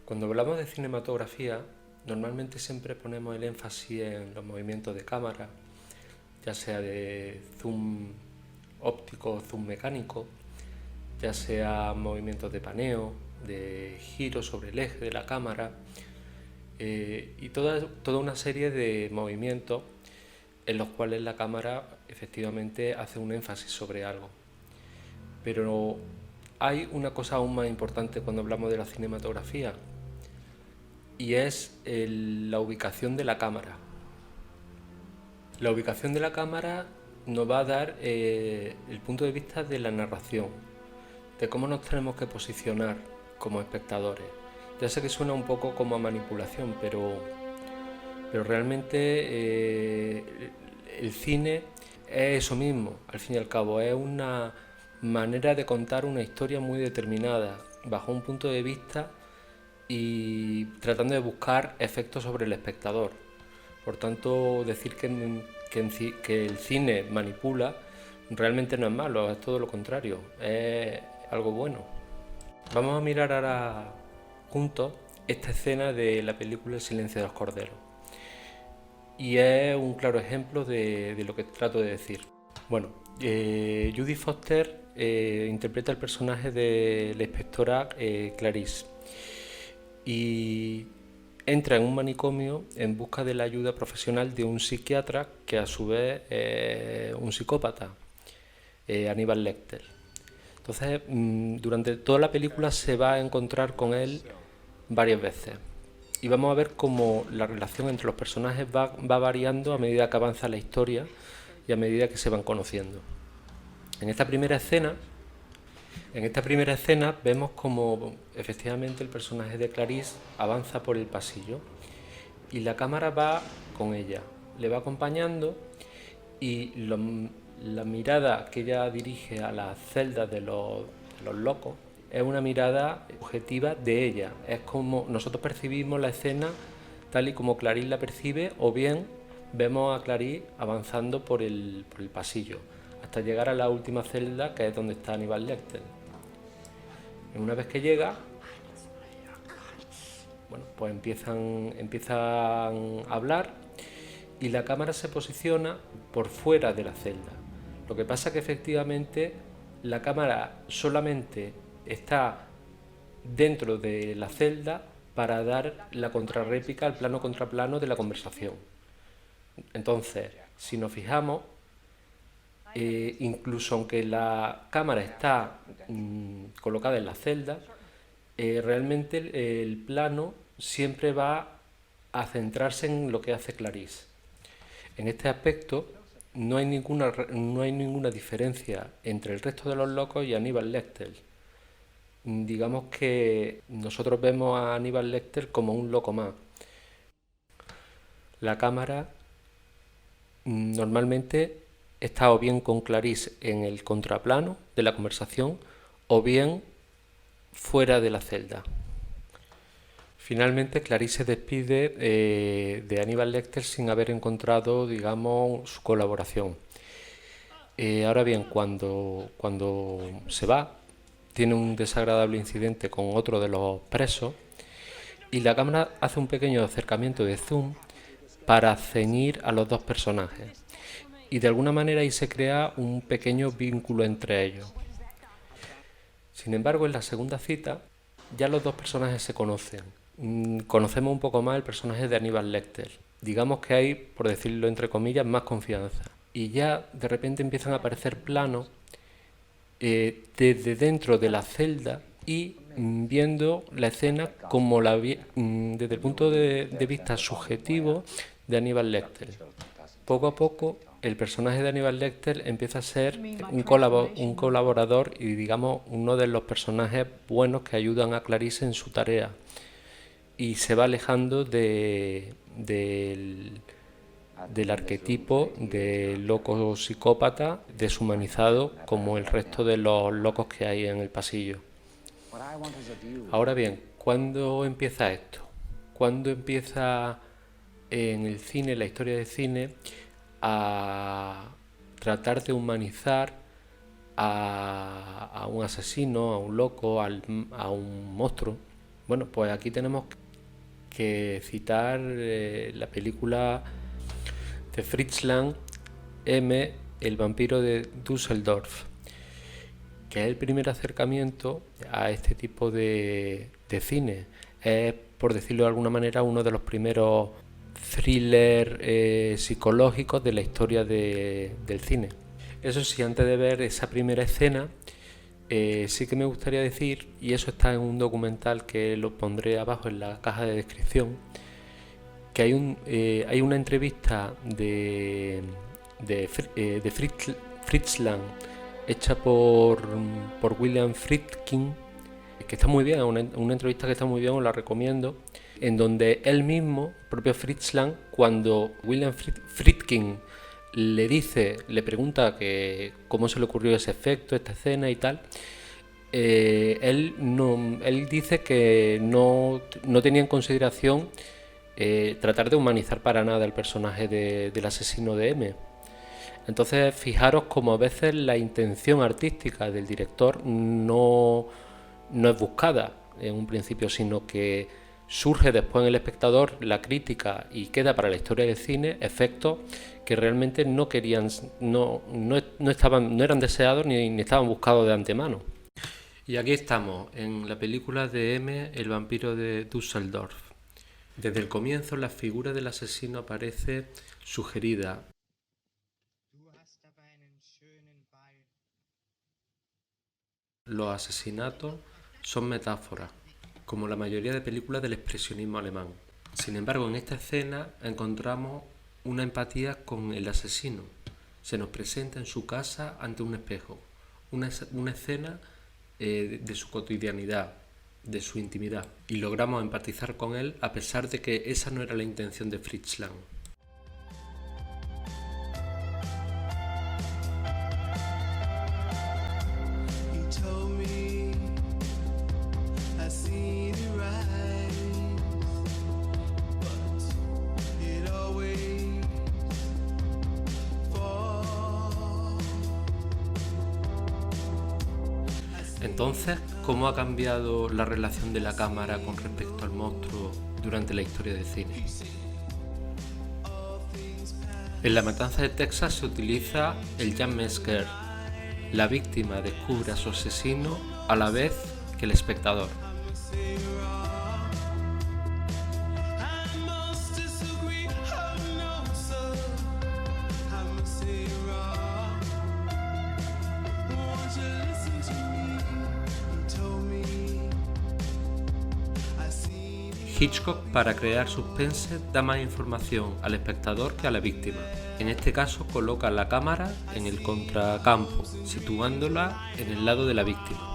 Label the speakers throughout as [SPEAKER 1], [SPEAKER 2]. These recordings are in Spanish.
[SPEAKER 1] Cuando hablamos de cinematografía, normalmente siempre ponemos el énfasis en los movimientos de cámara, ya sea de zoom óptico o zoom mecánico, ya sea movimientos de paneo, de giro sobre el eje de la cámara, y toda una serie de movimientos en los cuales la cámara efectivamente hace un énfasis sobre algo. Pero hay una cosa aún más importante cuando hablamos de la cinematografía, y es la ubicación de la cámara. La ubicación de la cámara nos va a dar el punto de vista de la narración, de cómo nos tenemos que posicionar como espectadores. Ya sé que suena un poco como a manipulación, pero realmente el cine es eso mismo, al fin y al cabo, es una manera de contar una historia muy determinada, bajo un punto de vista y tratando de buscar efectos sobre el espectador. Por tanto, decir que el cine manipula realmente no es malo, es todo lo contrario, es algo bueno. Vamos a mirar ahora juntos esta escena de la película El silencio de los corderos. Y es un claro ejemplo de lo que trato de decir. Bueno, Judy Foster interpreta el personaje de la inspectora Clarice y entra en un manicomio en busca de la ayuda profesional de un psiquiatra que a su vez es un psicópata, Aníbal Lecter. Entonces, durante toda la película se va a encontrar con él varias veces y vamos a ver cómo la relación entre los personajes va variando a medida que avanza la historia y a medida que se van conociendo. En esta primera escena, vemos como efectivamente el personaje de Clarice avanza por el pasillo y la cámara va con ella, le va acompañando y la mirada que ella dirige a las celdas de los locos es una mirada objetiva de ella. Es como nosotros percibimos la escena tal y como Clarice la percibe, o bien vemos a Clarice avanzando por el pasillo hasta llegar a la última celda, que es donde está Aníbal Lecter. Y una vez que llega, bueno, pues empiezan a hablar y la cámara se posiciona por fuera de la celda. Lo que pasa es que efectivamente la cámara solamente está dentro de la celda para dar la contrarréplica al plano contra plano de la conversación. Entonces, si nos fijamos, incluso aunque la cámara está colocada en la celda, realmente el plano siempre va a centrarse en lo que hace Clarice. En este aspecto no hay ninguna diferencia entre el resto de los locos y Aníbal Lecter. Digamos que nosotros vemos a Aníbal Lecter como un loco más. La cámara normalmente está o bien con Clarice en el contraplano de la conversación o bien fuera de la celda. Finalmente, Clarice se despide de Aníbal Lecter sin haber encontrado, digamos, su colaboración. Ahora bien, cuando se va, tiene un desagradable incidente con otro de los presos y la cámara hace un pequeño acercamiento de zoom para ceñir a los dos personajes. Y de alguna manera ahí se crea un pequeño vínculo entre ellos. Sin embargo, en la segunda cita ya los dos personajes se conocen. Conocemos un poco más el personaje de Aníbal Lecter. Digamos que hay, por decirlo entre comillas, más confianza. Y ya de repente empiezan a aparecer planos desde dentro de la celda y viendo la escena como desde el punto de vista subjetivo de Aníbal Lecter. Poco a poco el personaje de Aníbal Lecter empieza a ser un colaborador y digamos uno de los personajes buenos que ayudan a Clarice en su tarea y se va alejando del arquetipo de loco psicópata deshumanizado como el resto de los locos que hay en el pasillo. Ahora bien, ¿cuándo empieza esto? ¿Cuándo empieza en el cine, la historia del cine, a tratar de humanizar a un asesino, a un loco, a un monstruo? Bueno, pues aquí tenemos que citar la película de Fritz Lang, M, el vampiro de Düsseldorf, que es el primer acercamiento a este tipo de cine. Es, por decirlo de alguna manera, uno de los primeros thrillers psicológicos de la historia del cine. Eso sí, antes de ver esa primera escena, sí que me gustaría decir, y eso está en un documental que lo pondré abajo en la caja de descripción, que hay una entrevista de Fritz Lang hecha por William Friedkin, que está muy bien, una entrevista que está muy bien, os la recomiendo, en donde él mismo, propio Fritz Lang, cuando William Friedkin le pregunta que cómo se le ocurrió ese efecto, esta escena y tal, él dice que no tenía en consideración tratar de humanizar para nada el personaje del asesino de M. Entonces, fijaros como a veces la intención artística del director no es buscada en un principio, sino que surge después en el espectador la crítica y queda para la historia del cine efectos que realmente no querían, no eran deseados ni estaban buscados de antemano. Y aquí estamos, en la película de M, el vampiro de Düsseldorf. Desde el comienzo la figura del asesino aparece sugerida. Los asesinatos son metáforas, como la mayoría de películas del expresionismo alemán. Sin embargo, en esta escena encontramos una empatía con el asesino. Se nos presenta en su casa ante un espejo, una escena de su cotidianidad, de su intimidad, y logramos empatizar con él a pesar de que esa no era la intención de Fritz Lang. Entonces, ¿cómo ha cambiado la relación de la cámara con respecto al monstruo durante la historia del cine? En La Matanza de Texas se utiliza el jump scare. La víctima descubre a su asesino a la vez que el espectador. Hitchcock, para crear suspense, da más información al espectador que a la víctima. En este caso, coloca la cámara en el contracampo, situándola en el lado de la víctima.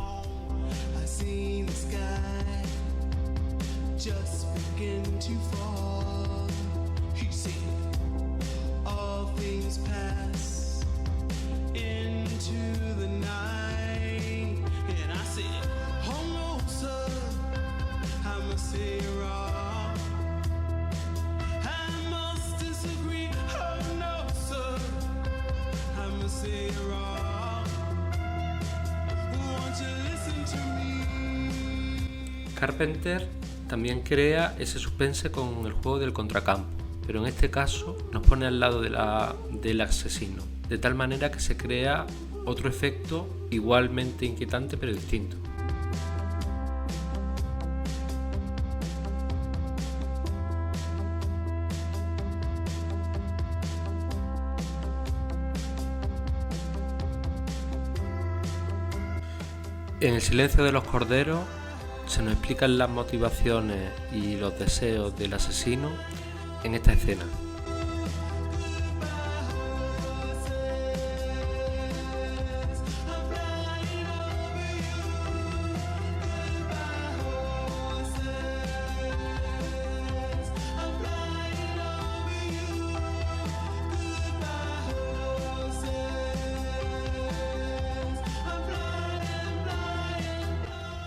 [SPEAKER 1] Carpenter también crea ese suspense con el juego del contracampo, pero en este caso nos pone al lado del asesino, de tal manera que se crea otro efecto igualmente inquietante pero distinto. En El silencio de los corderos se nos explican las motivaciones y los deseos del asesino en esta escena.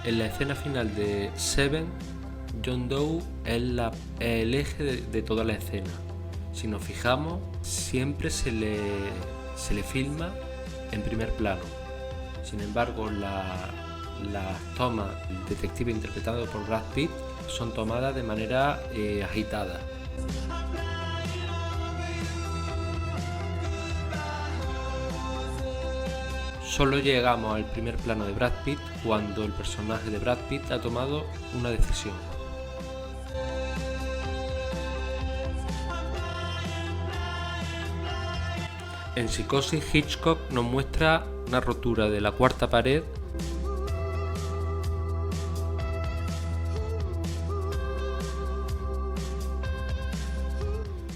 [SPEAKER 1] En la escena final de Seven, John Doe es el eje de toda la escena. Si nos fijamos, siempre se le filma en primer plano. Sin embargo, las tomas del detective interpretado por Brad Pitt son tomadas de manera agitada. Solo llegamos al primer plano de Brad Pitt cuando el personaje de Brad Pitt ha tomado una decisión. En Psicosis, Hitchcock nos muestra una rotura de la cuarta pared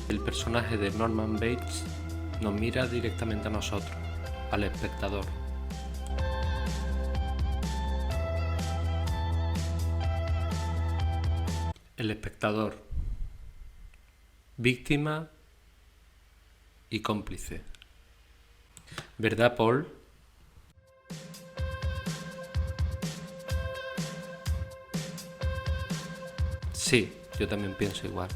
[SPEAKER 1] el personaje de Norman Bates nos mira directamente a nosotros, al espectador. El espectador, víctima y cómplice. ¿Verdad, Paul? Sí, yo también pienso igual.